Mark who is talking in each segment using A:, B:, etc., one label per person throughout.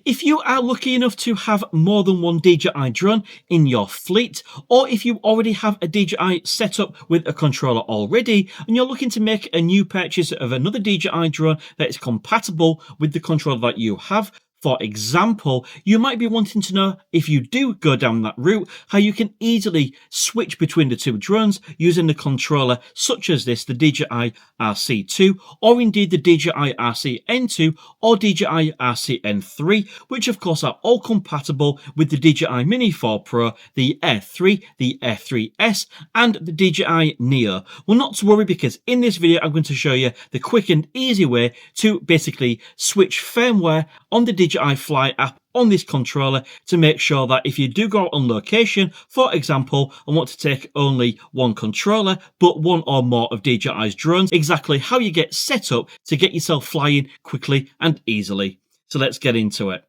A: If you are lucky enough to have more than one DJI drone in your fleet, or if you already have a DJI set up with a controller already, and you're looking to make a new purchase of another DJI drone that is compatible with the controller that you have, for example, you might be wanting to know, if you do go down that route, how you can easily switch between the two drones using the controller such as this, the DJI RC2, or indeed the DJI RC-N2 or DJI RC-N3, which of course are all compatible with the DJI Mini 4 Pro, the Air 3, the Air 3S, and the DJI Neo. Well, not to worry, because in this video I'm going to show you the quick and easy way to basically switch firmware on the DJI Fly app on this controller to make sure that if you do go out on location, for example, and want to take only one controller but one or more of DJI's drones, exactly how you get set up to get yourself flying quickly and easily. So let's get into it.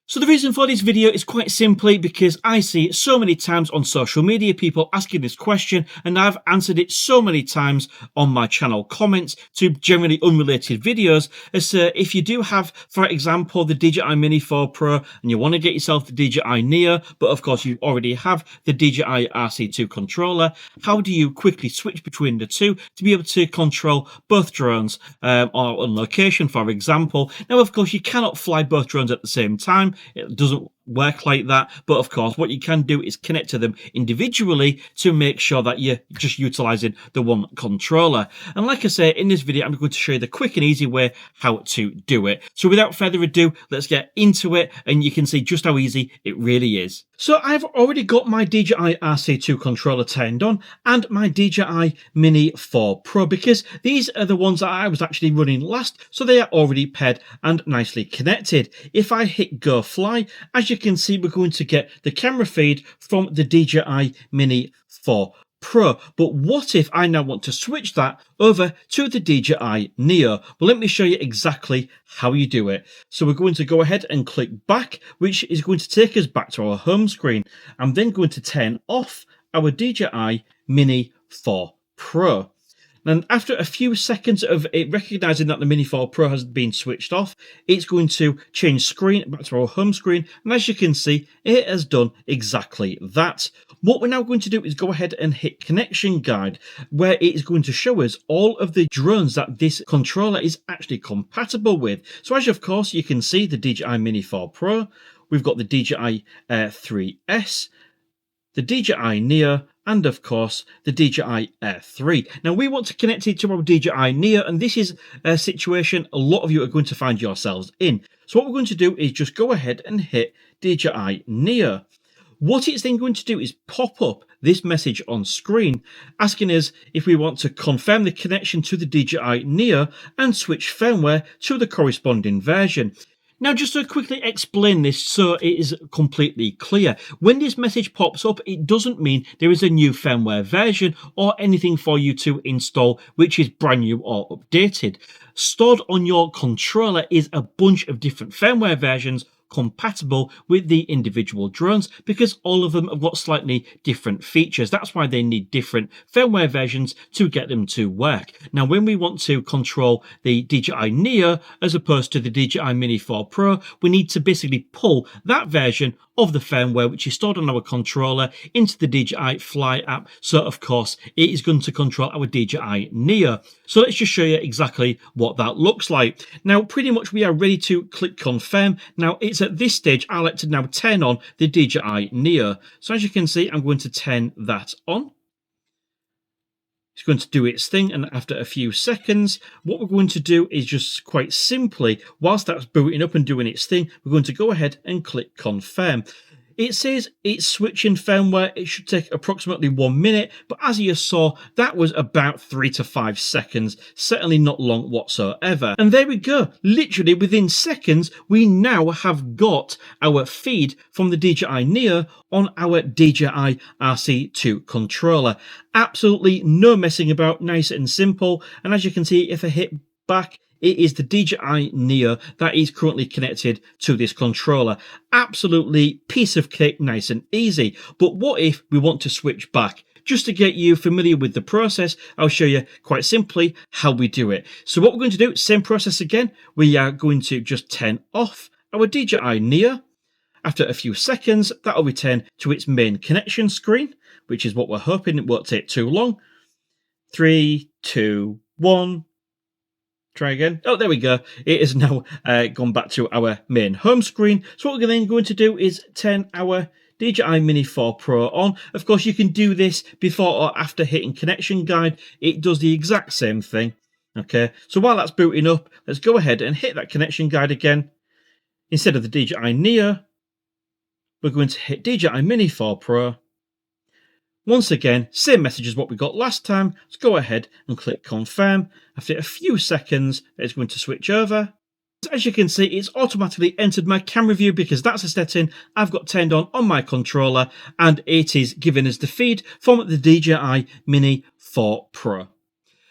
A: So the reason for this video is quite simply because I see so many times on social media people asking this question, and I've answered it so many times on my channel comments to generally unrelated videos, as if you do have, for example, the DJI Mini 4 Pro and you want to get yourself the DJI Neo, but of course you already have the DJI RC2 controller, how do you quickly switch between the two to be able to control both drones or on location, for example? Now, of course, you cannot fly both drones at the same time. It doesn't work like that, but of course what you can do is connect to them individually to make sure that you're just utilizing the one controller. And like I say, in this video I'm going to show you the quick and easy way how to do it. So without further ado, let's get into it, and you can see just how easy it really is. So I've already got my DJI RC2 controller turned on and my DJI Mini 4 Pro, because these are the ones that I was actually running last, so they are already paired and nicely connected. If I hit go fly, as you can see, we're going to get the camera feed from the DJI Mini 4 Pro. But what if I now want to switch that over to the DJI Neo? Well, let me show you exactly how you do it. So we're going to go ahead and click back, which is going to take us back to our home screen. I'm then going to turn off our DJI Mini 4 Pro. And after a few seconds of it recognizing that the Mini 4 Pro has been switched off, it's going to change screen back to our home screen. And as you can see, it has done exactly that. What we're now going to do is go ahead and hit Connection Guide, where it is going to show us all of the drones that this controller is actually compatible with. So as of course you can see, the DJI Mini 4 Pro, we've got the DJI Air 3S, the DJI Neo, and of course the DJI Air 3. Now we want to connect it to our DJI Neo, and this is a situation a lot of you are going to find yourselves in. So what we're going to do is just go ahead and hit DJI Neo. What it's then going to do is pop up this message on screen asking us if we want to confirm the connection to the DJI Neo and switch firmware to the corresponding version. Now, just to quickly explain this so it is completely clear, when this message pops up, it doesn't mean there is a new firmware version or anything for you to install which is brand new or updated. Stored on your controller is a bunch of different firmware versions compatible with the individual drones, because all of them have got slightly different features. That's why they need different firmware versions to get them to work. Now, when we want to control the DJI Neo as opposed to the DJI Mini 4 Pro, we need to basically pull that version of the firmware which is stored on our controller into the DJI Fly app. So of course it is going to control our DJI Neo. So let's just show you exactly what that looks like. Now pretty much we are ready to click confirm. Now it's at this stage I like to now turn on the DJI Neo. So as you can see, I'm going to turn that on. It's going to do its thing, and after a few seconds, what we're going to do is just quite simply, whilst that's booting up and doing its thing, we're going to go ahead and click confirm. It says it's switching firmware. It should take approximately 1 minute, but as you saw, that was about 3 to 5 seconds, certainly not long whatsoever. And there we go. Literally within seconds, we now have got our feed from the DJI Neo on our DJI RC2 controller. Absolutely no messing about, nice and simple. And as you can see, if I hit back, it is the DJI Neo that is currently connected to this controller. Absolutely piece of cake, nice and easy. But what if we want to switch back? just to get you familiar with the process, I'll show you quite simply how we do it. So what we're going to do, same process again. We are going to just turn off our DJI Neo. After a few seconds, that'll return to its main connection screen, which is what we're hoping. It won't take too long. 3, 2, 1. Try again. Oh, there we go. It is now gone back to our main home screen. So what we're then going to do is turn our DJI Mini 4 Pro on. Of course, you can do this before or after hitting connection guide. It does the exact same thing. Okay, so while that's booting up, let's go ahead and hit that connection guide again. Instead of the DJI Neo, we're going to hit DJI Mini 4 Pro. Once again, same message as what we got last time. Let's go ahead and click confirm. After a few seconds, it's going to switch over. As you can see, it's automatically entered my camera view because that's a setting I've got turned on my controller, and it is giving us the feed from the DJI Mini 4 Pro.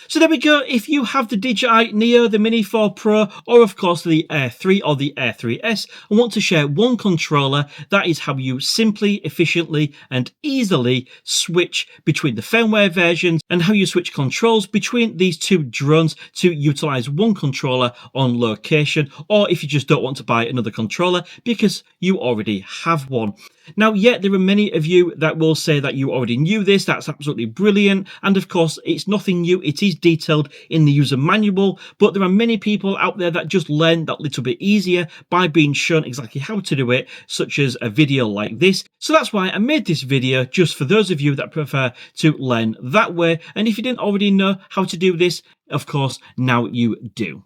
A: So there we go. If you have the DJI Neo, the Mini 4 Pro, or of course the Air 3 or the Air 3S, and want to share one controller, that is how you simply, efficiently, and easily switch between the firmware versions and how you switch controls between these two drones to utilize one controller on location, or if you just don't want to buy another controller because you already have one. Now, yet there are many of you that will say that you already knew this. That's absolutely brilliant. And of course, it's nothing new. It is detailed in the user manual, but there are many people out there that just learn that little bit easier by being shown exactly how to do it, such as a video like this. So that's why I made this video, just for those of you that prefer to learn that way. And if you didn't already know how to do this, of course, now you do.